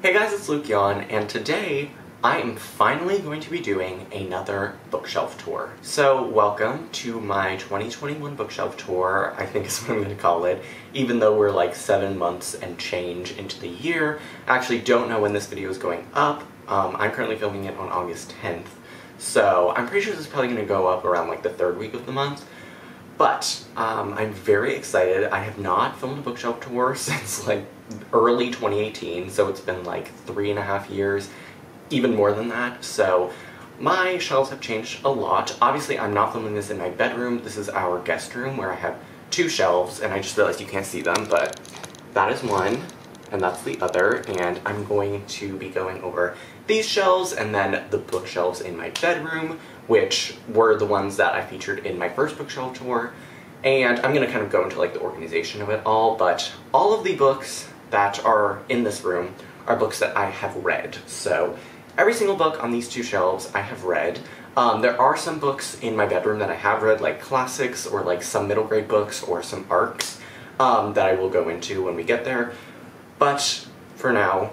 Hey guys, it's Luke Yon, and today I am finally going to be doing another bookshelf tour. So welcome to my 2021 bookshelf tour, I think is what I'm going to call it, even though we're like 7 months and change into the year. I actually don't know when this video is going up. I'm currently filming it on August 10th, so I'm pretty sure this is probably going to go up around like the 3rd week of the month. But I'm very excited. I have not filmed a bookshelf tour since like early 2018, so it's been like 3.5 years, even more than that. So my shelves have changed a lot. Obviously, I'm not filming this in my bedroom. This is our guest room where I have 2 shelves, and I just realized you can't see them, but that is one, and that's the other, and I'm going to be going over these shelves and then the bookshelves in my bedroom, which were the ones that I featured in my first bookshelf tour, and I'm going to kind of go into like the organization of it all, but all of the books that are in this room are books that I have read. So every single book on these 2 shelves I have read. There are some books in my bedroom that I have read, like classics or like some middle grade books or some arcs that I will go into when we get there, but for now,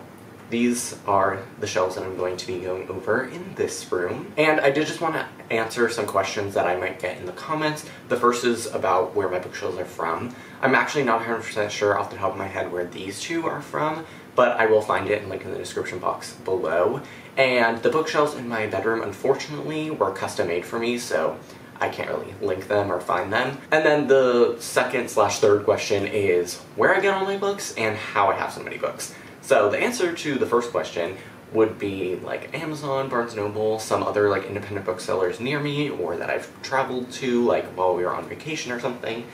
these are the shelves that I'm going to be going over in this room. And I did just want to answer some questions that I might get in the comments. The first is about where my bookshelves are from. I'm actually not 100% sure off the top of my head where these 2 are from, but I will find it and link in the description box below. And the bookshelves in my bedroom, unfortunately, were custom made for me, so I can't really link them or find them. And then the second/third question is where I get all my books and how I have so many books. So the answer to the first question would be like Amazon, Barnes & Noble, some other like independent booksellers near me or that I've traveled to like while we were on vacation or something.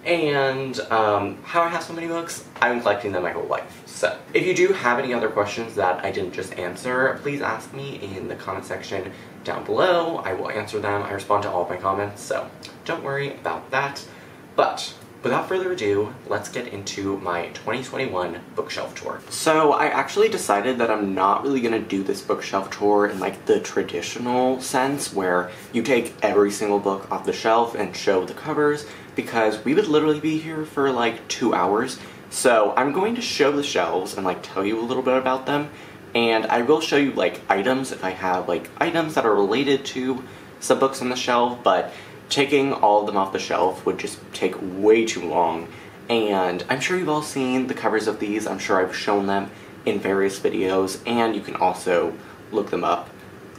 And how I have so many books, I've been collecting them my whole life. So if you do have any other questions that I didn't just answer, please ask me in the comment section down below. I will answer them. I respond to all of my comments, so don't worry about that. But without further ado, let's get into my 2021 bookshelf tour. So I actually decided that I'm not really going to do this bookshelf tour in like the traditional sense where you take every single book off the shelf and show the covers, because we would literally be here for like 2 hours. So I'm going to show the shelves and like tell you a little bit about them, and I will show you like items if I have like items that are related to some books on the shelf, but taking all of them off the shelf would just take way too long. And I'm sure you've all seen the covers of these. I'm sure I've shown them in various videos, and you can also look them up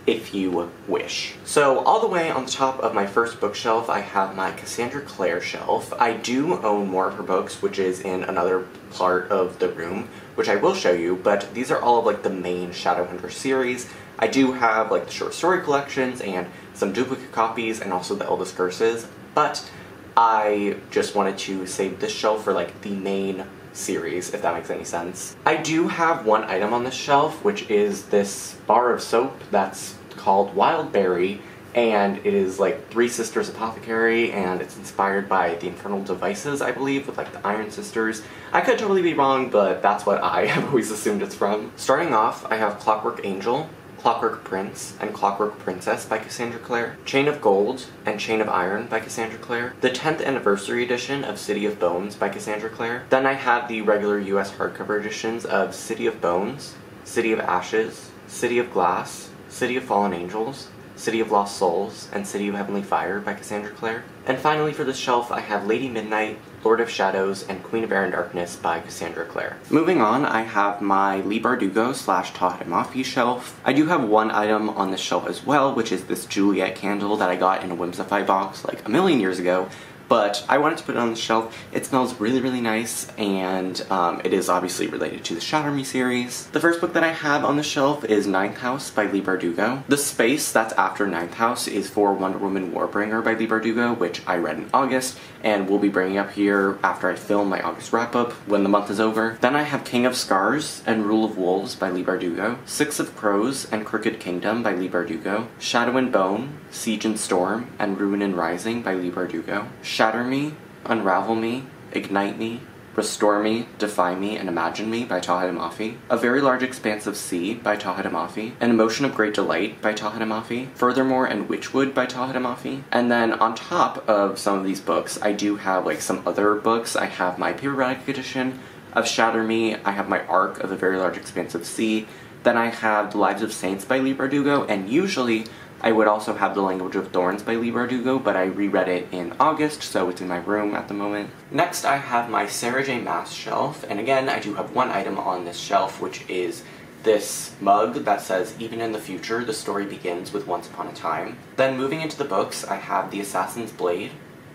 if you wish. So all the way on the top of my first bookshelf, I have my Cassandra Clare shelf. I do own more of her books, which is in another part of the room, which I will show you, but these are all of like the main Shadowhunter series. I do have like the short story collections and some duplicate copies and also the Eldest Curses, but I just wanted to save this shelf for like the main series, if that makes any sense. I do have one item on this shelf, which is this bar of soap that's called Wild Berry, and it is like Three Sisters Apothecary, and it's inspired by the Infernal Devices, I believe, with like the Iron Sisters. I could totally be wrong, but that's what I have always assumed it's from. Starting off, I have Clockwork Angel, Clockwork Prince, and Clockwork Princess by Cassandra Clare, Chain of Gold and Chain of Iron by Cassandra Clare, the 10th Anniversary Edition of City of Bones by Cassandra Clare. Then I have the regular US hardcover editions of City of Bones, City of Ashes, City of Glass, City of Fallen Angels, City of Lost Souls, and City of Heavenly Fire by Cassandra Clare. And finally for this shelf, I have Lady Midnight, Lord of Shadows, and Queen of Air and Darkness by Cassandra Clare. Moving on, I have my Leigh Bardugo / Tahereh Mafi shelf. I do have one item on this shelf as well, which is this Juliet candle that I got in a Whimsify box like a million years ago, but I wanted to put it on the shelf. It smells really, really nice, and it is obviously related to the Shatter Me series. The first book that I have on the shelf is Ninth House by Leigh Bardugo. The space that's after Ninth House is for Wonder Woman Warbringer by Leigh Bardugo, which I read in August, and will be bringing up here after I film my August wrap-up when the month is over. Then I have King of Scars and Rule of Wolves by Leigh Bardugo, Six of Crows and Crooked Kingdom by Leigh Bardugo, Shadow and Bone, Siege and Storm, and Ruin and Rising by Leigh Bardugo, Shatter Me, Unravel Me, Ignite Me, Restore Me, Defy Me, and Imagine Me by Tahereh Mafi, A Very Large Expanse of Sea by Tahereh Mafi, An Emotion of Great Delight by Tahereh Mafi, Furthermore and Witchwood by Tahereh Mafi. And then on top of some of these books, I do have like some other books. I have my paperback edition of Shatter Me, I have my Arc of a Very Large Expanse of Sea, then I have The Lives of Saints by Leigh Bardugo, and usually I would also have The Language of Thorns by Leigh Bardugo, but I reread it in August, so it's in my room at the moment. Next, I have my Sarah J. Maas shelf, and again, I do have one item on this shelf, which is this mug that says, "Even in the future, the story begins with Once Upon a Time." Then moving into the books, I have The Assassin's Blade,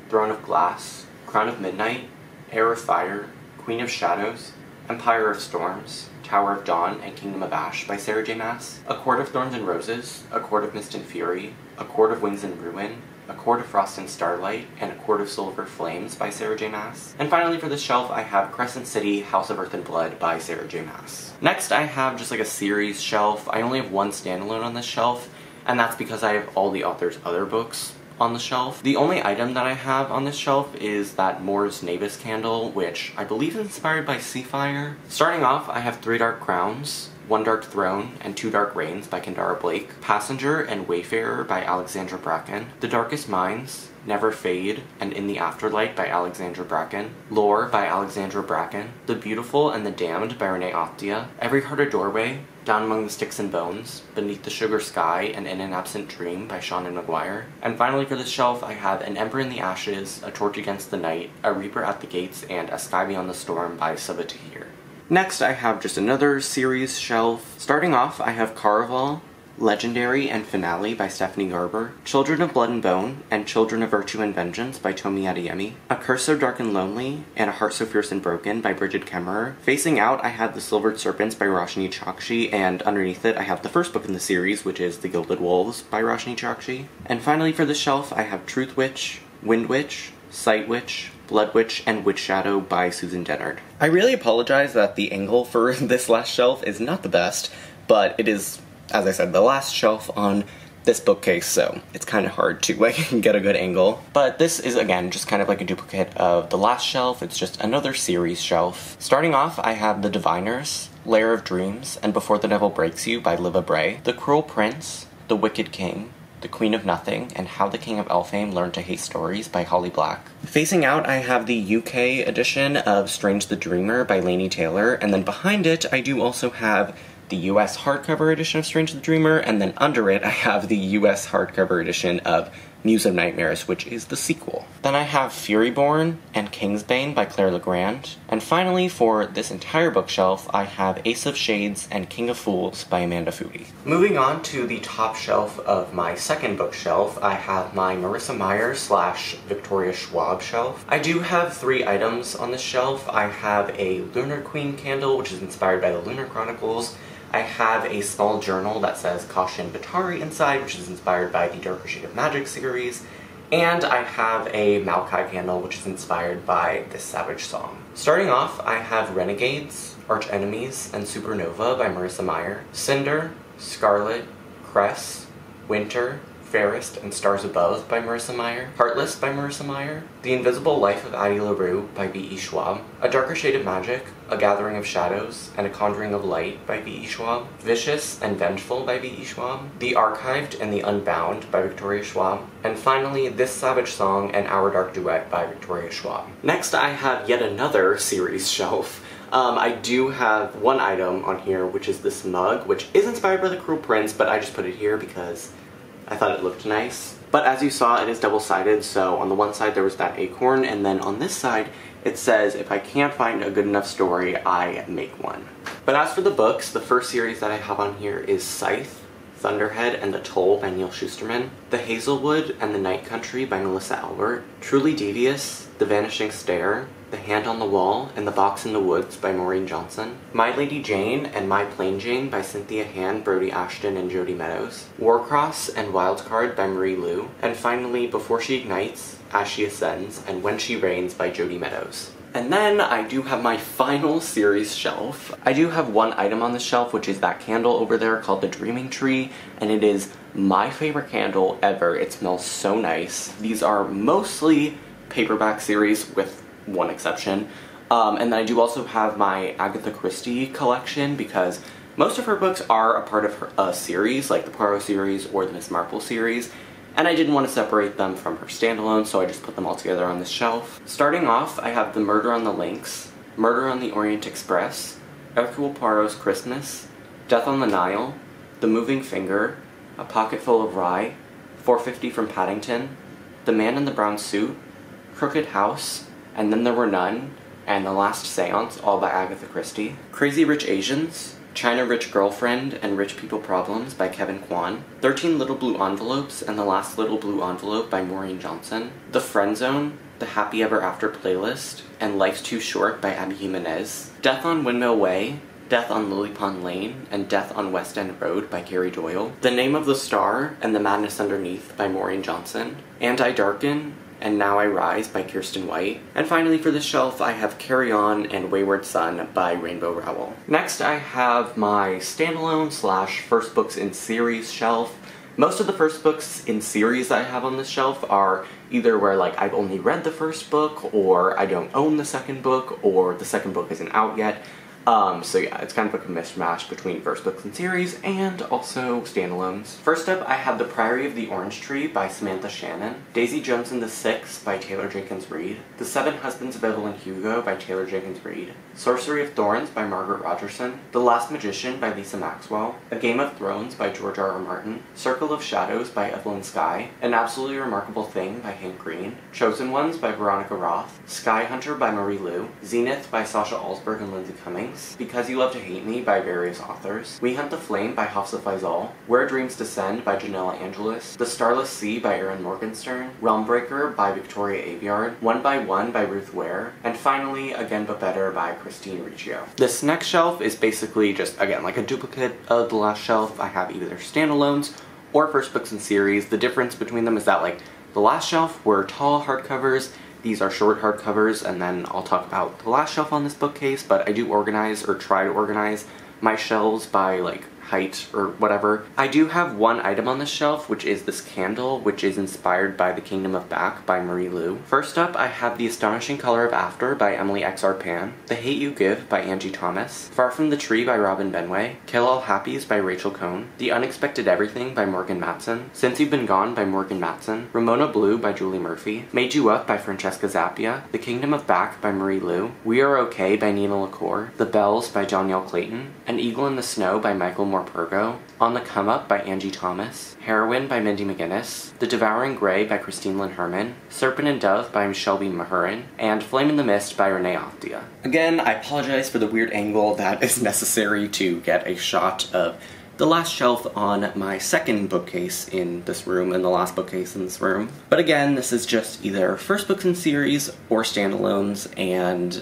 Throne of Glass, Crown of Midnight, Heir of Fire, Queen of Shadows, Empire of Storms, Tower of Dawn, and Kingdom of Ash by Sarah J. Maas, A Court of Thorns and Roses, A Court of Mist and Fury, A Court of Wings and Ruin, A Court of Frost and Starlight, and A Court of Silver Flames by Sarah J. Maas. And finally for this shelf, I have Crescent City, House of Earth and Blood by Sarah J. Maas. Next, I have just like a series shelf. I only have one standalone on this shelf, and that's because I have all the author's other books on the shelf. The only item that I have on this shelf is that Moore's Navis candle, which I believe is inspired by Seafire. Starting off, I have 3 Dark Crowns, 1 Dark Throne, and 2 Dark Reigns by Kendara Blake, Passenger and Wayfarer by Alexandra Bracken, The Darkest Minds, Never Fade, and In the Afterlight by Alexandra Bracken, Lore by Alexandra Bracken, The Beautiful and the Damned by Renee Optia, Every Heart a Doorway, Down Among the Sticks and Bones, Beneath the Sugar Sky, and In an Absent Dream by Shannon Maguire. And finally for this shelf, I have An Ember in the Ashes, A Torch Against the Night, A Reaper at the Gates, and A Sky Beyond the Storm by Subba Tahir. Next, I have just another series shelf. Starting off, I have Caraval, Legendary and Finale by Stephanie Garber, Children of Blood and Bone, and Children of Virtue and Vengeance by Tomi Adeyemi, A Curse So Dark and Lonely, and A Heart So Fierce and Broken by Bridget Kemmerer. Facing out, I have The Silvered Serpents by Roshni Chokshi, and underneath it, I have the first book in the series, which is The Gilded Wolves by Roshni Chokshi. And finally for the shelf, I have Truth Witch, Wind Witch, Sight Witch, Blood Witch, and Witch Shadow by Susan Dennard. I really apologize that the angle for this last shelf is not the best, but it is, as I said, the last shelf on this bookcase, so it's kind of hard to get a good angle. But this is, again, just kind of like a duplicate of the last shelf. It's just another series shelf. Starting off, I have The Diviners, Lair of Dreams, and Before the Devil Breaks You by Liva Bray, The Cruel Prince, The Wicked King, The Queen of Nothing, and How the King of Elfhame Learned to Hate Stories by Holly Black. Facing out, I have the UK edition of Strange the Dreamer by Laini Taylor, and then behind it, I do also have the US hardcover edition of Strange the Dreamer, and then under it, I have the US hardcover edition of Muse of Nightmares, which is the sequel. Then I have Furyborn and Kingsbane by Claire Legrand. And finally, for this entire bookshelf, I have Ace of Shades and King of Fools by Amanda Foody. Moving on to the top shelf of my second bookshelf, I have my Marissa Meyer / Victoria Schwab shelf. I do have 3 items on this shelf. I have a Lunar Queen candle, which is inspired by the Lunar Chronicles. I have a small journal that says Caution Batari inside, which is inspired by the Darker Shade of Magic series, and I have a Maokai candle, which is inspired by this Savage song. Starting off, I have Renegades, Arch Enemies, and Supernova by Marissa Meyer, Cinder, Scarlet, Cress, Winter, Fairest, and Stars Above by Marissa Meyer, Heartless by Marissa Meyer, The Invisible Life of Addie LaRue by B.E. Schwab, A Darker Shade of Magic, A Gathering of Shadows, and A Conjuring of Light by B.E. Schwab, Vicious and Vengeful by B.E. Schwab, The Archived and the Unbound by Victoria Schwab, and finally, This Savage Song and Our Dark Duet by Victoria Schwab. Next, I have yet another series shelf. I do have one item on here, which is this mug, which is inspired by The Cruel Prince, but I just put it here because I thought it looked nice. But as you saw, it is double-sided, so on the one side there was that acorn, and then on this side it says, if I can't find a good enough story, I make one. But as for the books, the first series that I have on here is Scythe, Thunderhead, and the Toll by Neil Shusterman, The Hazelwood and the Night Country by Melissa Albert, Truly Devious, The Vanishing Stare, The Hand on the Wall, and The Box in the Woods by Maureen Johnson, My Lady Jane and My Plain Jane by Cynthia Han, Brody Ashton, and Jody Meadows, Warcross and Wildcard by Marie Lu, and finally Before She Ignites, As She Ascends, and When She Reigns by Jody Meadows. And then I do have my final series shelf. I do have one item on the shelf, which is that candle over there called the Dreaming Tree, and it is my favorite candle ever. It smells so nice. These are mostly paperback series with one exception. And then I do also have my Agatha Christie collection because most of her books are a part of a series, like the Poirot series or the Miss Marple series, and I didn't want to separate them from her standalone, so I just put them all together on this shelf. Starting off, I have The Murder on the Links, Murder on the Orient Express, Hercule Poirot's Christmas, Death on the Nile, The Moving Finger, A Pocketful of Rye, 450 from Paddington, The Man in the Brown Suit, Crooked House, And Then There Were None, and The Last Seance, all by Agatha Christie. Crazy Rich Asians, China Rich Girlfriend and Rich People Problems by Kevin Kwan. 13 Little Blue Envelopes and The Last Little Blue Envelope by Maureen Johnson. The Friend Zone, The Happy Ever After Playlist, and Life's Too Short by Abby Jimenez. Death on Windmill Way, Death on Lily Pond Lane, and Death on West End Road by Carrie Doyle. The Name of the Star and The Madness Underneath by Maureen Johnson. And I Darken, and Now I Rise by Kirsten White. And finally for this shelf, I have Carry On and Wayward Son by Rainbow Rowell. Next I have my standalone / first books in series shelf. Most of the first books in series I have on this shelf are either where like I've only read the first book, or I don't own the second book, or the second book isn't out yet. So yeah, it's kind of like a mishmash between first books in series and also standalones. First up, I have The Priory of the Orange Tree by Samantha Shannon, Daisy Jones and the Six by Taylor Jenkins Reid, The Seven Husbands of Evelyn Hugo by Taylor Jenkins Reid, Sorcery of Thorns by Margaret Rogerson, The Last Magician by Lisa Maxwell, A Game of Thrones by George R. R. Martin, Circle of Shadows by Evelyn Skye, An Absolutely Remarkable Thing by Hank Green, Chosen Ones by Veronica Roth, Sky Hunter by Marie Lu, Zenith by Sasha Alsberg and Lindsay Cummings, Because You Love to Hate Me by various authors, We Hunt the Flame by Hafsa Faizal, Where Dreams Descend by Janella Angelis, The Starless Sea by Erin Morgenstern, Realmbreaker by Victoria Aveyard, One by One by Ruth Ware, and finally Again But Better by Christine Riccio. This next shelf is basically just, again, like a duplicate of the last shelf. I have either standalones or first books in series. The difference between them is that, like, the last shelf were tall hardcovers, these are short hardcovers, and then I'll talk about the last shelf on this bookcase, but I do organize, or try to organize, my shelves by, like, height or whatever. I do have one item on this shelf, which is this candle, which is inspired by The Kingdom of Back by Marie Lu. First up, I have The Astonishing Color of After by Emily X.R. Pan, The Hate You Give by Angie Thomas, Far From the Tree by Robin Benway, Kill All Happies by Rachel Cohn, The Unexpected Everything by Morgan Matson, Since You've Been Gone by Morgan Matson, Ramona Blue by Julie Murphy, Made You Up by Francesca Zappia, The Kingdom of Back by Marie Lu, We Are Okay by Nina LaCour, The Bells by Danielle Clayton, An Eagle in the Snow by Michael Morpurgo, On the Come Up by Angie Thomas, Heroine by Mindy McGinnis, The Devouring Grey by Christine Lynn Herman, Serpent and Dove by Shelby Mahurin, and Flame in the Mist by Renee Aftia. Again, I apologize for the weird angle that is necessary to get a shot of the last shelf on my second bookcase in this room and the last bookcase in this room. But again, this is just either first books in series or standalones, and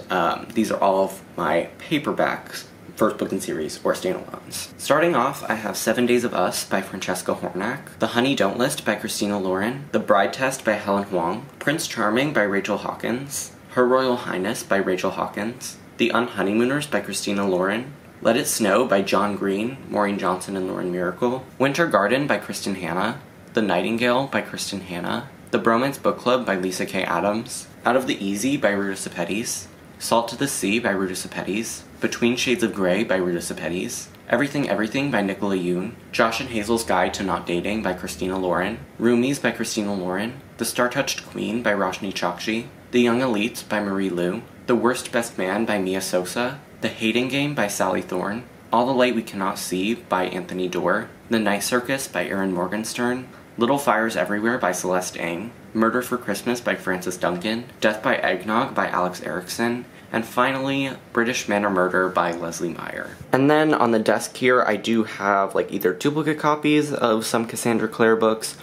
these are all of my paperbacks, first book in series, or standalones. Starting off, I have 7 Days of Us by Francesca Hornack, The Honey Don't List by Christina Lauren, The Bride Test by Helen Huang, Prince Charming by Rachel Hawkins, Her Royal Highness by Rachel Hawkins, The Unhoneymooners by Christina Lauren, Let It Snow by John Green, Maureen Johnson, and Lauren Miracle, Winter Garden by Kristen Hanna, The Nightingale by Kristen Hanna, The Bromance Book Club by Lisa K. Adams, Out of the Easy by Ruta Sepetys, Salt to the Sea by Ruta Sepetys, Between Shades of Grey by Ruta Sepetys, Everything Everything by Nicola Yoon, Josh and Hazel's Guide to Not Dating by Christina Lauren, Roomies by Christina Lauren, The Star-Touched Queen by Roshni Chokshi, The Young Elites by Marie Lu, The Worst Best Man by Mia Sosa, The Hating Game by Sally Thorne, All the Light We Cannot See by Anthony Doerr, The Night Circus by Erin Morgenstern, Little Fires Everywhere by Celeste Ng, Murder for Christmas by Frances Duncan, Death by Eggnog by Alex Erickson, and finally, British Man or Murder by Leslie Meyer. And then on the desk here, I do have like either duplicate copies of some Cassandra Clare books,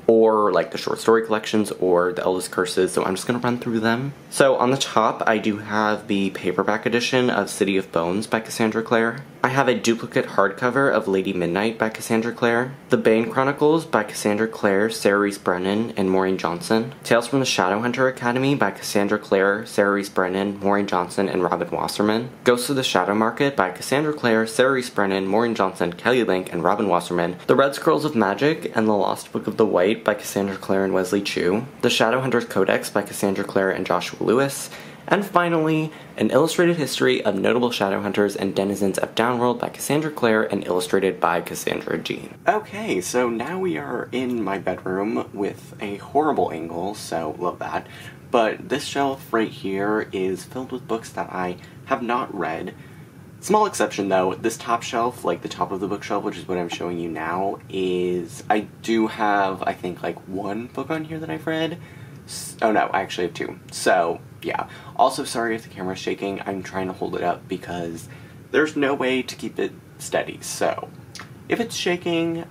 or like the short story collections or the Eldest Curses, so I'm just gonna run through them. So on the top, I do have the paperback edition of City of Bones by Cassandra Clare. I have a duplicate hardcover of Lady Midnight by Cassandra Clare, The Bane Chronicles by Cassandra Clare, Sarah Reese Brennan, and Maureen Johnson, Tales from the Shadowhunter Academy by Cassandra Clare, Sarah Reese Brennan, Maureen Johnson, and Robin Wasserman, Ghosts of the Shadow Market by Cassandra Clare, Sarah Reese Brennan, Maureen Johnson, Kelly Link, and Robin Wasserman, The Red Scrolls of Magic and the Lost Book of the White by Cassandra Clare and Wesley Chu, The Shadowhunters Codex by Cassandra Clare and Joshua Lewis, and finally, An Illustrated History of Notable Shadowhunters and Denizens of Downworld by Cassandra Clare and illustrated by Cassandra Jean. Okay, so now we are in my bedroom with a horrible angle, so love that. but this shelf right here is filled with books that I have not read. Small exception though, this top shelf, like the top of the bookshelf, which is what I'm showing you now, I do have, I think, like one book on here that I've read. Oh no, I actually have two. So, yeah. Also, sorry if the camera's shaking. I'm trying to hold it up because there's no way to keep it steady. So, if it's shaking,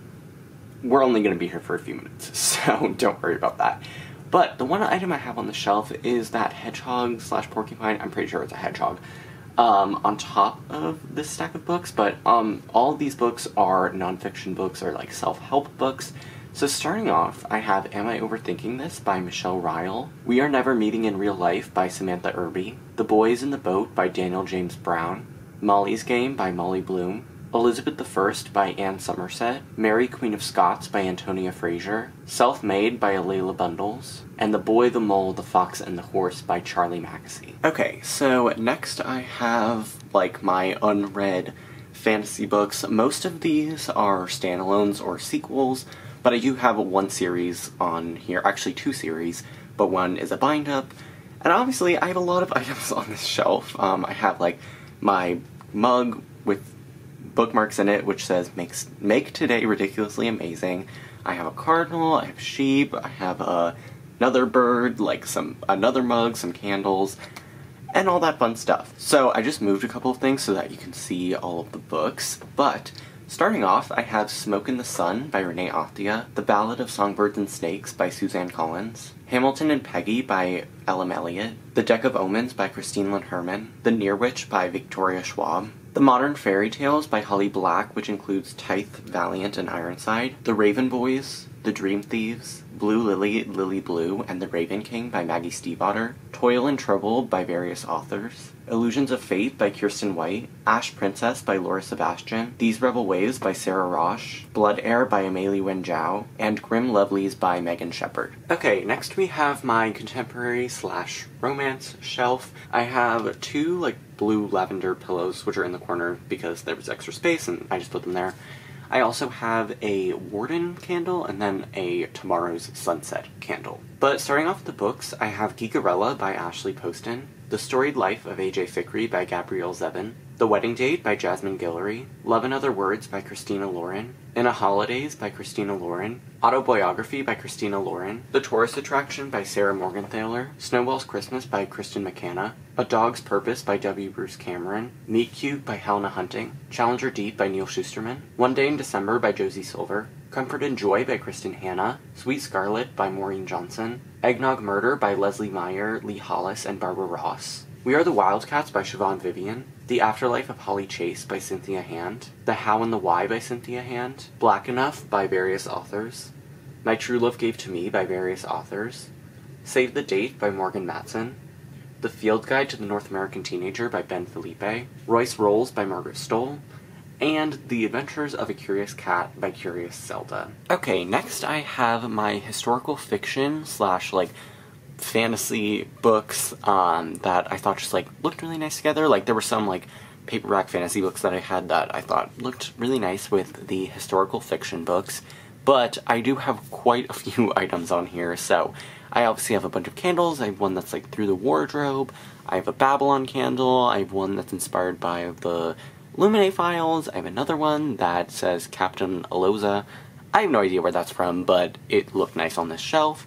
we're only going to be here for a few minutes. So, don't worry about that. But the one item I have on the shelf is that hedgehog slash porcupine. I'm pretty sure it's a hedgehog. On top of this stack of books, but all of these books are nonfiction books or like self-help books. So starting off, I have Am I Overthinking This by Michelle Ryle, We Are Never Meeting in Real Life by Samantha Irby, The Boys in the Boat by Daniel James Brown, Molly's Game by Molly Bloom, Elizabeth I by Anne Somerset, Mary Queen of Scots by Antonia Fraser, Self-Made by Alayla Bundles, and The Boy, the Mole, the Fox, and the Horse by Charlie Mackesy. Okay, so next I have, like, my unread fantasy books. Most of these are standalones or sequels, but I do have one series on here, actually two series, but one is a bind-up. And obviously, I have a lot of items on this shelf. I have, like, my mug with bookmarks in it, which says, make today ridiculously amazing. I have a cardinal, I have sheep, I have another bird, like another mug, some candles, and all that fun stuff. So I just moved a couple of things so that you can see all of the books, but starting off, I have Smoke in the Sun by Renee Ahtia, The Ballad of Songbirds and Snakes by Suzanne Collins, Hamilton and Peggy by Ella Elliott, The Deck of Omens by Christine Lynn Herman, The Near Witch by Victoria Schwab, The Modern Fairy Tales by Holly Black, which includes Tithe, Valiant, and Ironside, The Raven Boys, The Dream Thieves, Blue Lily, Lily Blue, and The Raven King by Maggie Stiefvater, Toil and Trouble by various authors, Illusions of Fate by Kirsten White, Ash Princess by Laura Sebastian, These Rebel Waves by Sarah Roche, Blood Heir by Amelie Wen Zhao, and Grim Lovelies by Megan Shepard. Okay, next we have my contemporary slash romance shelf. I have two, like, blue lavender pillows, which are in the corner because there was extra space and I just put them there. I also have a Warden candle and then a Tomorrow's Sunset candle. But starting off with the books, I have Geekerella by Ashley Poston, The Storied Life of A.J. Fikry by Gabrielle Zevin, The Wedding Date by Jasmine Guillory, Love and Other Words by Christina Lauren, In a Holidays by Christina Lauren, Autobiography by Christina Lauren, The Tourist Attraction by Sarah Morgenthaler, Snowball's Christmas by Kristen McCanna, A Dog's Purpose by W. Bruce Cameron, Meet Cute by Helena Hunting, Challenger Deep by Neil Schusterman, One Day in December by Josie Silver, Comfort and Joy by Kristen Hanna, Sweet Scarlet by Maureen Johnson, Eggnog Murder by Leslie Meyer, Lee Hollis, and Barbara Ross, We Are the Wildcats by Siobhan Vivian, The Afterlife of Holly Chase by Cynthia Hand, The How and the Why by Cynthia Hand, Black Enough by various authors, My True Love Gave to Me by various authors, Save the Date by Morgan Matson, The Field Guide to the North American Teenager by Ben Felipe, Royce Rolls by Margaret Stoll, and The Adventures of a Curious Cat by Curious Zelda. Okay, next I have my historical fiction slash, like, fantasy books that I thought just, like, looked really nice together. Like, there were some, like, paperback fantasy books that I had that I thought looked really nice with the historical fiction books, but I do have quite a few items on here. So I obviously have a bunch of candles. I have one that's, like, Through the Wardrobe. I have a Babylon candle. I have one that's inspired by the Illuminae Files. I have another one that says Captain Aloza. I have no idea where that's from, but it looked nice on this shelf.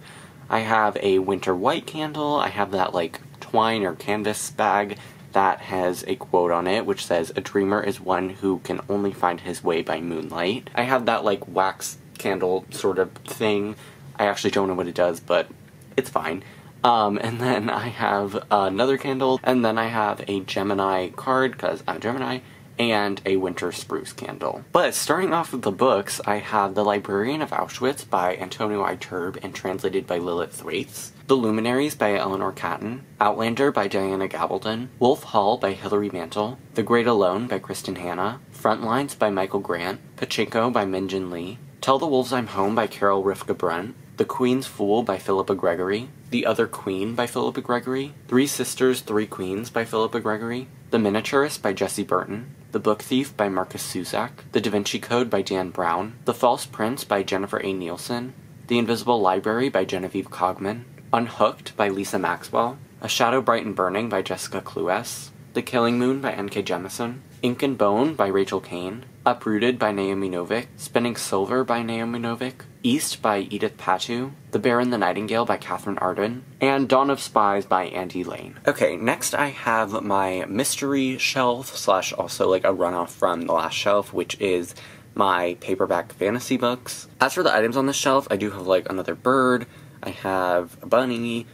I have a Winter White candle. I have that, like, twine or canvas bag that has a quote on it, which says, A dreamer is one who can only find his way by moonlight. I have that, like, wax candle sort of thing. I actually don't know what it does, but it's fine. And then I have another candle, and then I have a Gemini card, because I'm a Gemini, and a Winter Spruce candle. But starting off with the books, I have The Librarian of Auschwitz by Antonio Iturbe and translated by Lilith Thwaites, The Luminaries by Eleanor Catton, Outlander by Diana Gabaldon, Wolf Hall by Hilary Mantel, The Great Alone by Kristen Hanna, Frontlines by Michael Grant, Pachinko by Minjin Lee, Tell the Wolves I'm Home by Carol Rifka Brunt, The Queen's Fool by Philippa Gregory, The Other Queen by Philippa Gregory, Three Sisters, Three Queens by Philippa Gregory, The Miniaturist by Jessie Burton, The Book Thief by Marcus Cusack, The Da Vinci Code by Dan Brown, The False Prince by Jennifer A. Nielsen, The Invisible Library by Genevieve Cogman, Unhooked by Lisa Maxwell, A Shadow Bright and Burning by Jessica Cluess, The Killing Moon by N.K. Jemisin, Ink and Bone by Rachel Kane, Uprooted by Naomi Novik, Spinning Silver by Naomi Novik, East by Edith Patu, The Bear and the Nightingale by Catherine Arden, and Dawn of Spies by Andy Lane. Okay, next I have my mystery shelf, slash also like a runoff from the last shelf, which is my paperback fantasy books. As for the items on this shelf, I do have like another bird, I have a bunny,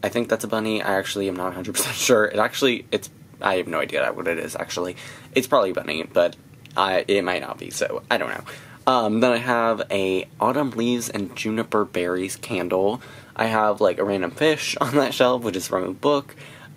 I think that's a bunny, I actually am not 100% sure. I have no idea what it is, actually. It's probably a bunny, but it might not be, so I don't know. Then I have a Autumn Leaves and Juniper Berries candle. I have, like, a random fish on that shelf, which is from a book.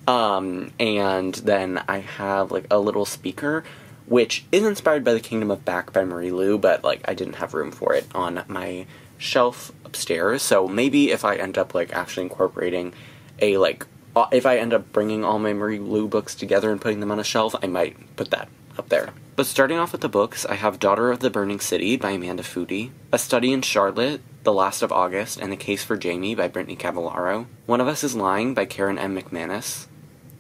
And then I have, like, a little speaker, which is inspired by The Kingdom of Back by Marie Lu, but, like, I didn't have room for it on my shelf upstairs. So maybe if I end up, like, actually incorporating a, like, if I end up bringing all my Marie Lu books together and putting them on a shelf, I might put that up there. But starting off with the books, I have Daughter of the Burning City by Amanda Foody, A Study in Charlotte, The Last of August, and The Case for Jamie by Brittany Cavallaro, One of Us is Lying by Karen M. McManus,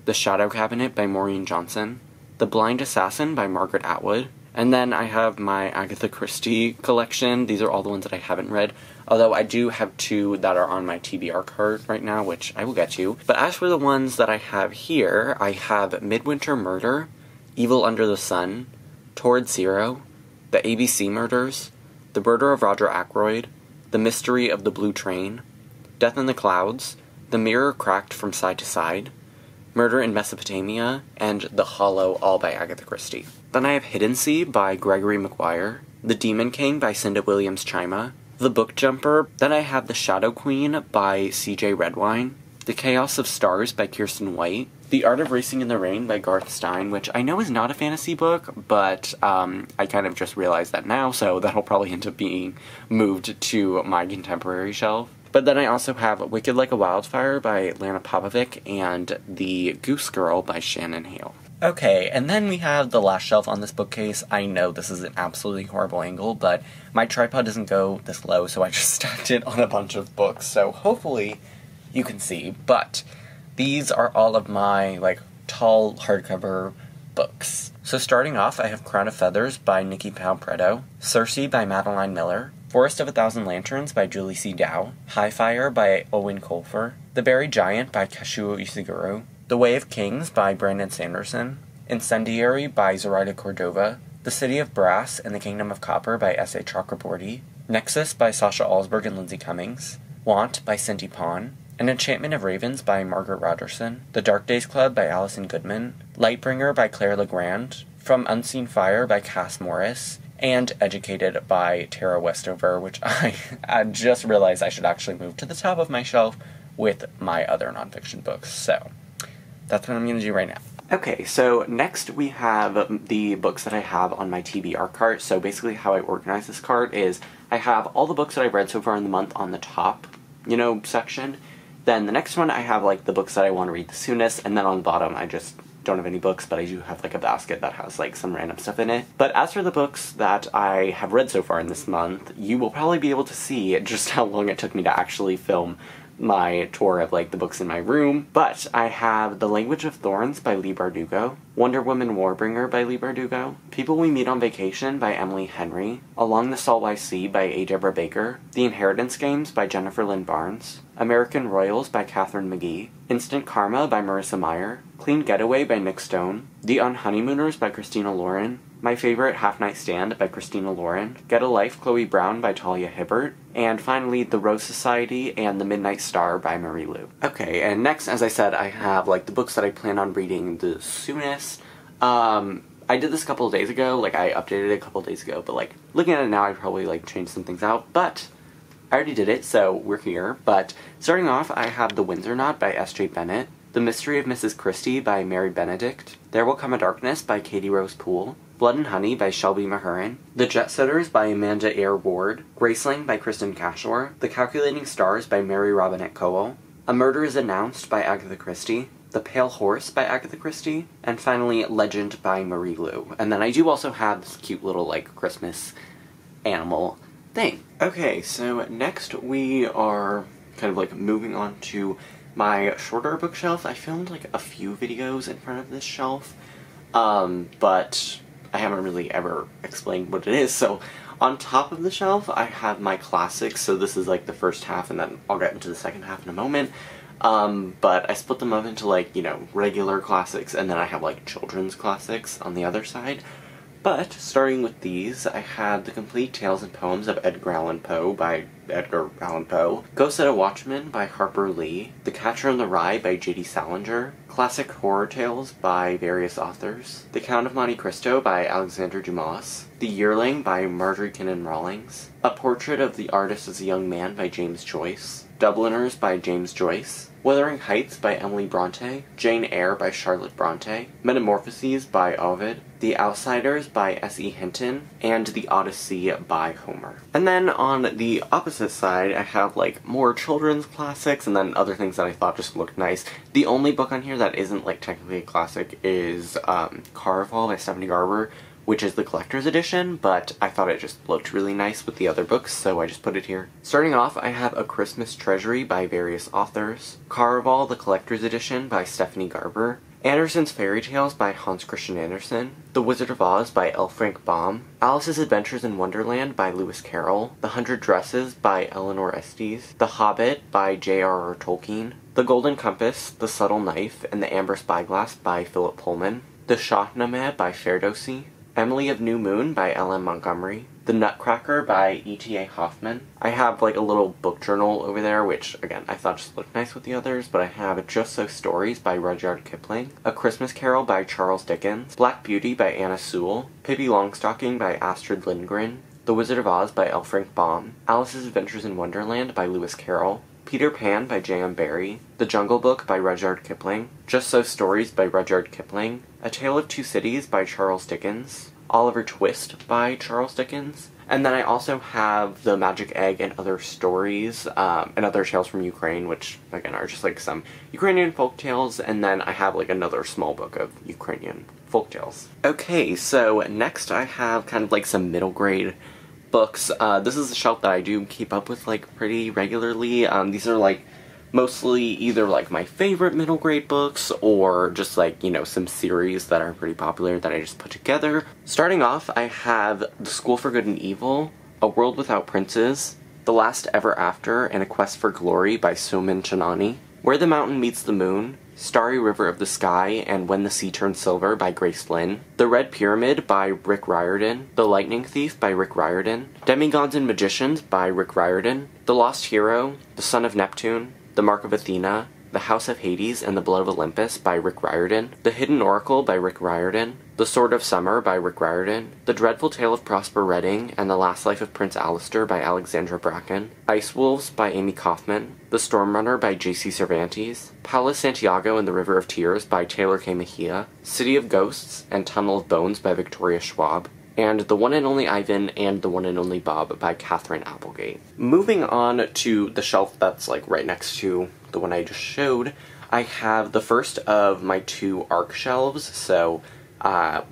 The Shadow Cabinet by Maureen Johnson, The Blind Assassin by Margaret Atwood, and then I have my Agatha Christie collection. These are all the ones that I haven't read, although I do have two that are on my TBR cart right now, which I will get to. But as for the ones that I have here, I have Midwinter Murder, Evil Under the Sun, Toward Zero, The ABC Murders, The Murder of Roger Ackroyd, The Mystery of the Blue Train, Death in the Clouds, The Mirror Cracked from Side to Side, Murder in Mesopotamia, and The Hollow, all by Agatha Christie. Then I have Hidden Sea by Gregory Maguire, The Demon King by Cinda Williams-Chima, The Book Jumper. Then I have The Shadow Queen by C.J. Redwine, The Chaos of Stars by Kirsten White, The Art of Racing in the Rain by Garth Stein, which I know is not a fantasy book, but I kind of just realized that now, so that'll probably end up being moved to my contemporary shelf. But then I also have Wicked Like a Wildfire by Lana Popovic and The Goose Girl by Shannon Hale. Okay, and then we have the last shelf on this bookcase. I know this is an absolutely horrible angle, but my tripod doesn't go this low, so I just stacked it on a bunch of books, so hopefully you can see. But these are all of my, like, tall hardcover books. So starting off, I have Crown of Feathers by Nikki Palpretto, Circe by Madeline Miller, Forest of a Thousand Lanterns by Julie C. Dow, High Fire by Owen Colfer, The Buried Giant by Kazuo Ishiguro, The Way of Kings by Brandon Sanderson, Incendiary by Zoraida Cordova, The City of Brass and the Kingdom of Copper by S.A. Chakraborty, Nexus by Sasha Alsberg and Lindsay Cummings, Want by Cindy Pon, An Enchantment of Ravens by Margaret Rogerson, The Dark Days Club by Allison Goodman, Lightbringer by Claire Legrand, From Unseen Fire by Cass Morris, and Educated by Tara Westover, which I just realized I should actually move to the top of my shelf with my other nonfiction books. So that's what I'm going to do right now. Okay, so next we have the books that I have on my TBR cart. So basically how I organize this cart is I have all the books that I've read so far in the month on the top, section. Then the next one I have, like, the books that I want to read the soonest, and then on the bottom I just don't have any books, but I do have, like, a basket that has, like, some random stuff in it. But as for the books that I have read so far in this month, you will probably be able to see just how long it took me to actually film my tour of, like, the books in my room. But I have The Language of Thorns by Leigh Bardugo, Wonder Woman Warbringer by Leigh Bardugo, People We Meet on Vacation by Emily Henry, Along the Saltwise Sea by A. Deborah Baker, The Inheritance Games by Jennifer Lynn Barnes, American Royals by Catherine McGee, Instant Karma by Marissa Meyer, Clean Getaway by Nick Stone, The Unhoneymooners by Christina Lauren, My Favorite Half-Night Stand by Christina Lauren, Get a Life, Chloe Brown by Talia Hibbert, and finally The Rose Society and The Midnight Star by Marie Lu. Okay, and next, as I said, I have, like, the books that I plan on reading the soonest. I did this a couple of days ago, like, I updated it a couple of days ago, but, like, looking at it now, I'd probably, like, change some things out, but I already did it, so we're here. But starting off, I have The Windsor Knot by S.J. Bennett, The Mystery of Mrs. Christie by Mary Benedict, There Will Come a Darkness by Katie Rose Poole, Blood and Honey by Shelby Mahurin, The Jet Setters by Amanda Eyre Ward, Graceling by Kristen Cashore, The Calculating Stars by Mary Robinette Kowal, A Murder is Announced by Agatha Christie, The Pale Horse by Agatha Christie, and finally Legend by Marie Lu. And then I do also have this cute little, like, Christmas animal thing. Okay, so next we are kind of like moving on to my shorter bookshelf. I filmed like a few videos in front of this shelf, but I haven't really ever explained what it is. So on top of the shelf, I have my classics. So this is like the first half, and then I'll get into the second half in a moment. But I split them up into like, you know, regular classics, and then I have like children's classics on the other side. But, starting with these, I have The Complete Tales and Poems of Edgar Allan Poe by Edgar Allan Poe, Go Set a Watchman by Harper Lee, The Catcher in the Rye by J.D. Salinger, Classic Horror Tales by various authors, The Count of Monte Cristo by Alexander Dumas, The Yearling by Marjorie Kinnan Rawlings, A Portrait of the Artist as a Young Man by James Joyce, Dubliners by James Joyce, Wuthering Heights by Emily Bronte, Jane Eyre by Charlotte Bronte, Metamorphoses by Ovid, The Outsiders by S.E. Hinton, and The Odyssey by Homer. And then on the opposite side, I have like more children's classics and then other things that I thought just looked nice. The only book on here that isn't like technically a classic is Caraval by Stephanie Garber, which is the collector's edition, but I thought it just looked really nice with the other books, so I just put it here. Starting off, I have A Christmas Treasury by various authors, Caraval, the collector's edition by Stephanie Garber, Andersen's Fairy Tales by Hans Christian Andersen, The Wizard of Oz by L. Frank Baum, Alice's Adventures in Wonderland by Lewis Carroll, The Hundred Dresses by Eleanor Estes, The Hobbit by J.R.R. Tolkien, The Golden Compass, The Subtle Knife, and The Amber Spyglass by Philip Pullman, The Shahnameh by Ferdowsi, Emily of New Moon by L.M. Montgomery, The Nutcracker by E.T.A. Hoffman. I have like a little book journal over there, which again I thought just looked nice with the others, but I have Just So Stories by Rudyard Kipling, A Christmas Carol by Charles Dickens, Black Beauty by Anna Sewell, Pippi Longstocking by Astrid Lindgren, The Wizard of Oz by L. Frank Baum, Alice's Adventures in Wonderland by Lewis Carroll, Peter Pan by J.M. Barrie, The Jungle Book by Rudyard Kipling, Just So Stories by Rudyard Kipling, A Tale of Two Cities by Charles Dickens, Oliver Twist by Charles Dickens, and then I also have The Magic Egg and Other Stories, and Other Tales from Ukraine, which, again, are just like some Ukrainian folk tales, and then I have like another small book of Ukrainian folk tales. Okay, so next I have kind of like some middle grade books. This is a shelf that I do keep up with like pretty regularly. These are like mostly either like my favorite middle grade books or just like, you know, some series that are pretty popular that I just put together. Starting off, I have The School for Good and Evil, A World Without Princes, The Last Ever After, and A Quest for Glory by Soman Chanani, Where the Mountain Meets the Moon, Starry River of the Sky, and When the Sea Turns Silver by Grace Lynn, The Red Pyramid by Rick Riordan, The Lightning Thief by Rick Riordan, Demigods and Magicians by Rick Riordan, The Lost Hero, The Son of Neptune, The Mark of Athena, The House of Hades and the Blood of Olympus by Rick Riordan, The Hidden Oracle by Rick Riordan, The Sword of Summer by Rick Riordan, The Dreadful Tale of Prosper Redding and the Last Life of Prince Alistair by Alexandra Bracken, Ice Wolves by Amy Kaufman, The Storm Runner by J.C. Cervantes, Paula Santiago and the River of Tears by Taylor K. Mejia, City of Ghosts and Tunnel of Bones by Victoria Schwab, and The One and Only Ivan and The One and Only Bob by Catherine Applegate. Moving on to the shelf that's like right next to the one I just showed, I have the first of my two ARC shelves. So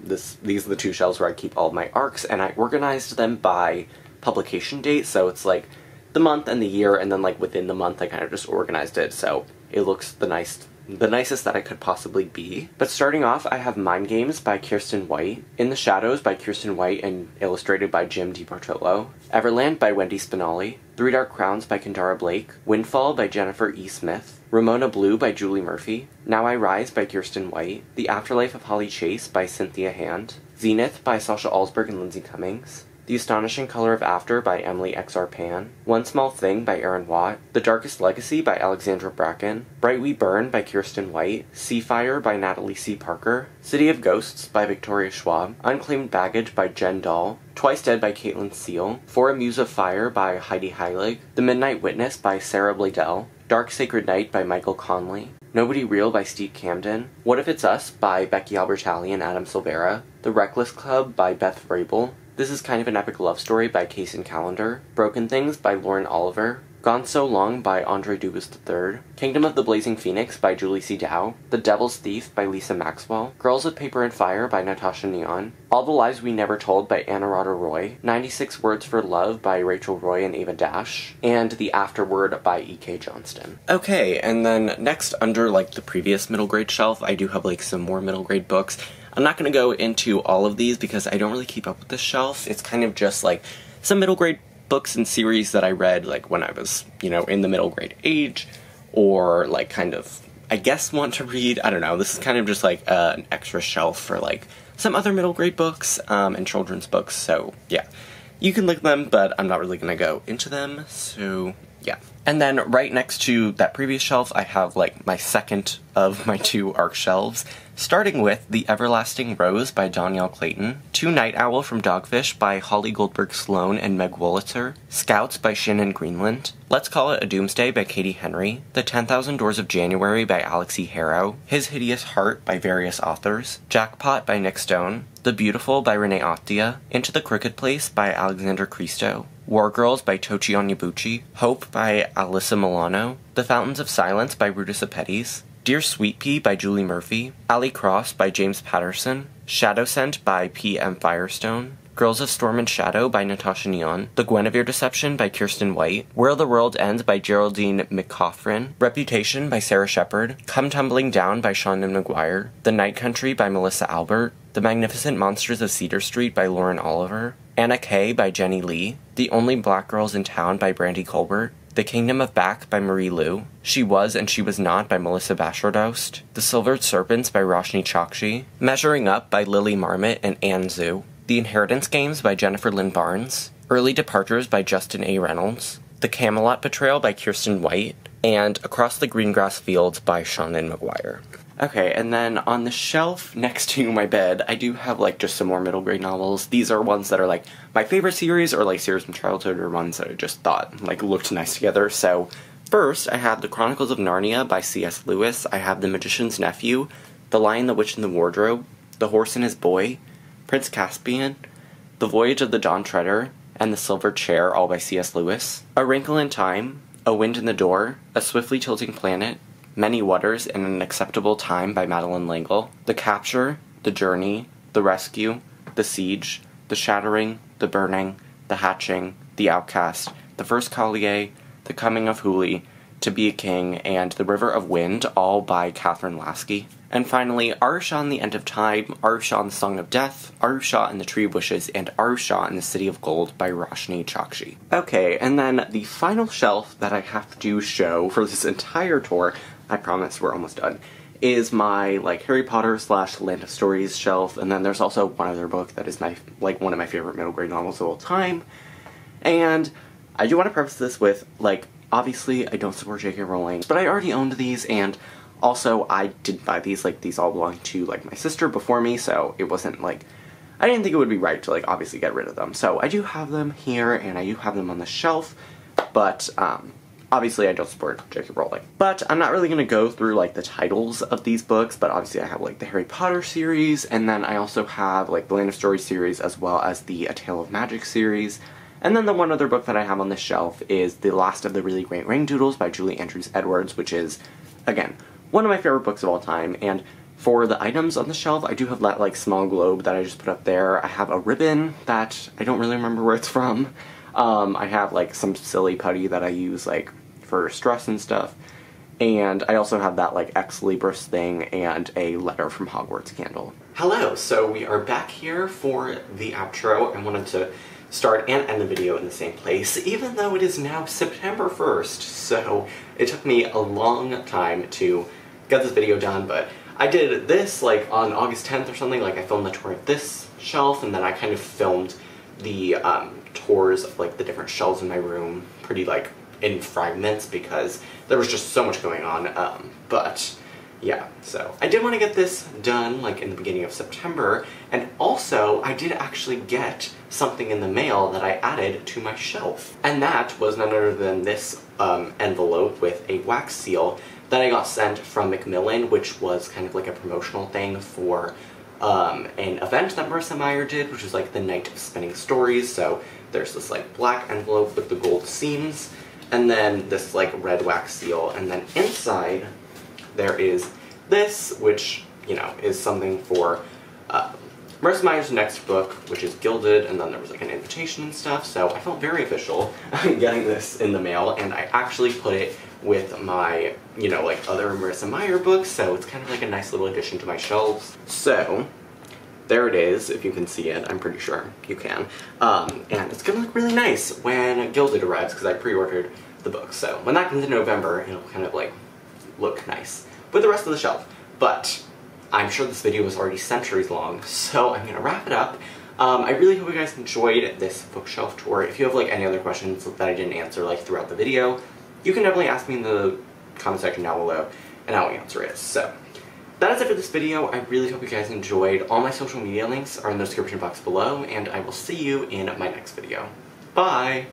these are the two shelves where I keep all of my ARCs, and I organized them by publication date. So it's like the month and the year, and then like within the month I kind of just organized it so it looks the nicest that I could possibly be. But starting off, I have Mind Games by Kirsten White, In the Shadows by Kirsten White and illustrated by Jim DiPortolo, Everland by Wendy Spinelli, Three Dark Crowns by Kendara Blake, Windfall by Jennifer E. Smith, Ramona Blue by Julie Murphy, Now I Rise by Kirsten White, The Afterlife of Holly Chase by Cynthia Hand, Zenith by Sasha Alsberg and Lindsay Cummings, The Astonishing Color of After by Emily X.R. Pan, One Small Thing by Aaron Watt, The Darkest Legacy by Alexandra Bracken, Bright We Burn by Kirsten White, Sea Fire by Natalie C. Parker, City of Ghosts by Victoria Schwab, Unclaimed Baggage by Jen Dahl, Twice Dead by Caitlin Seal, For a Muse of Fire by Heidi Heilig, The Midnight Witness by Sarah Bladell, Dark Sacred Night by Michael Conley, Nobody Real by Steve Camden, What If It's Us by Becky Albertalli and Adam Silvera, The Reckless Club by Beth Vrabel, This Is Kind of an Epic Love Story by Kaysen Callender, Broken Things by Lauren Oliver, Gone So Long by Andre Dubus III, Kingdom of the Blazing Phoenix by Julie C. Dow, The Devil's Thief by Lisa Maxwell, Girls with Paper and Fire by Natasha Neon, All the Lies We Never Told by Anna Rada Roy, 96 Words for Love by Rachel Roy and Ava Dash, and The Afterword by E.K. Johnston. Okay, and then next under, like, the previous middle grade shelf, I do have, like, some more middle grade books. I'm not going to go into all of these because I don't really keep up with this shelf. It's kind of just, like, some middle grade books and series that I read, like, when I was, you know, in the middle grade age, or, like, kind of, I guess, want to read. I don't know. This is kind of just, like, an extra shelf for, like, some other middle grade books, and children's books, so, yeah. You can look at them, but I'm not really gonna go into them, so, yeah. And then right next to that previous shelf, I have, like, my second of my 2 ARC shelves, starting with The Everlasting Rose by Danielle Clayton, Two Night Owl from Dogfish by Holly Goldberg Sloan and Meg Wolitzer, Scouts by Shannon Greenland, Let's Call It a Doomsday by Katie Henry, The 10,000 Doors of January by Alex E. Harrow, His Hideous Heart by various authors, Jackpot by Nick Stone, The Beautiful by Renee Octia, Into the Crooked Place by Alexander Christo, War Girls by Tochi Onyebuchi, Hope by Alyssa Milano, The Fountains of Silence by Rudis Apetis, Dear Sweet Pea by Julie Murphy, Alley Cross by James Patterson, Shadow Scent by P.M. Firestone, Girls of Storm and Shadow by Natasha Neon, The Guinevere Deception by Kirsten White, Where the World Ends by Geraldine McCaughren, Reputation by Sarah Shepard, Come Tumbling Down by Shonda McGuire, The Night Country by Melissa Albert, The Magnificent Monsters of Cedar Street by Lauren Oliver, Anna Kay by Jenny Lee, The Only Black Girls in Town by Brandy Colbert, The Kingdom of Back by Marie Lu, She Was and She Was Not by Melissa Bashardost, The Silvered Serpents by Roshni Chokshi, Measuring Up by Lily Marmot and Anne Zhu, The Inheritance Games by Jennifer Lynn Barnes, Early Departures by Justin A. Reynolds, The Camelot Betrayal by Kirsten White, and Across the Greengrass Fields by Shannon McGuire. Okay, and then on the shelf next to my bed, I do have, like, just some more middle grade novels. These are ones that are, like, my favorite series, or, like, series from childhood, or ones that I just thought, like, looked nice together. So, first, I have The Chronicles of Narnia by C.S. Lewis. I have The Magician's Nephew, The Lion, the Witch, and the Wardrobe, The Horse and His Boy, Prince Caspian, The Voyage of the Dawn Treader, and The Silver Chair, all by C.S. Lewis, A Wrinkle in Time, A Wind in the Door, A Swiftly Tilting Planet, Many Waters in an Acceptable Time by Madeleine L'Engle, The Capture, The Journey, The Rescue, The Siege, The Shattering, The Burning, The Hatching, The Outcast, The First Collier, The Coming of Huli, To Be a King, and The River of Wind, all by Catherine Lasky. And finally, Arusha and the End of Time, Arusha and the Song of Death, Arusha and the Tree of Wishes, and Arusha and the City of Gold by Roshni Chokshi. Okay, and then the final shelf that I have to show for this entire tour, I promise we're almost done, is my, like, Harry Potter / Land of Stories shelf, and then there's also one other book that is my, like, one of my favorite middle grade novels of all time. And I do want to preface this with, like, obviously I don't support J.K. Rowling, but I already owned these, and also I didn't buy these, like, these all belong to, like, my sister before me, so it wasn't, like, I didn't think it would be right to, like, obviously get rid of them. So I do have them here, and I do have them on the shelf, but, obviously, I don't support J.K. Rowling. But I'm not really going to go through, like, the titles of these books, but obviously I have, like, the Harry Potter series, and then I also have, like, the Land of Stories series, as well as the A Tale of Magic series. And then the one other book that I have on this shelf is The Last of the Really Great Ring Doodles by Julie Andrews Edwards, which is, again, one of my favorite books of all time. And for the items on the shelf, I do have that, like, small globe that I just put up there. I have a ribbon that I don't really remember where it's from. I have, like, some silly putty that I use, like, for stress and stuff, and I also have that, like, Ex Libris thing and a Letter from Hogwarts candle. Hello, so we are back here for the outro. I wanted to start and end the video in the same place, even though it is now September 1st, so it took me a long time to get this video done, but I did this, like, on August 10th or something. Like, I filmed the tour of this shelf, and then I kind of filmed the tours of, like, the different shelves in my room pretty, like, in fragments, because there was just so much going on, but yeah, so I did want to get this done, like, in the beginning of September, and also I did actually get something in the mail that I added to my shelf, and that was none other than this envelope with a wax seal that I got sent from Macmillan, which was kind of like a promotional thing for an event that Marissa Meyer did, which was, like, the Night of Spinning Stories. So there's this, like, black envelope with the gold seams, and then this like red wax seal, and then inside there is this, which, you know, is something for Marissa Meyer's next book, which is Gilded, and then there was like an invitation and stuff, so I felt very official getting this in the mail, and I actually put it with my, you know, like other Marissa Meyer books, so it's kind of like a nice little addition to my shelves. So, there it is, if you can see it. I'm pretty sure you can. And it's gonna look really nice when Gilded arrives, because I pre-ordered the book, so when that comes in November, it'll kind of like look nice with the rest of the shelf. But I'm sure this video was already centuries long, so I'm gonna wrap it up. I really hope you guys enjoyed this bookshelf tour. If you have like any other questions that I didn't answer like throughout the video, you can definitely ask me in the comment section down below, and I'll answer it. So, that is it for this video. I really hope you guys enjoyed. All my social media links are in the description box below, and I will see you in my next video. Bye!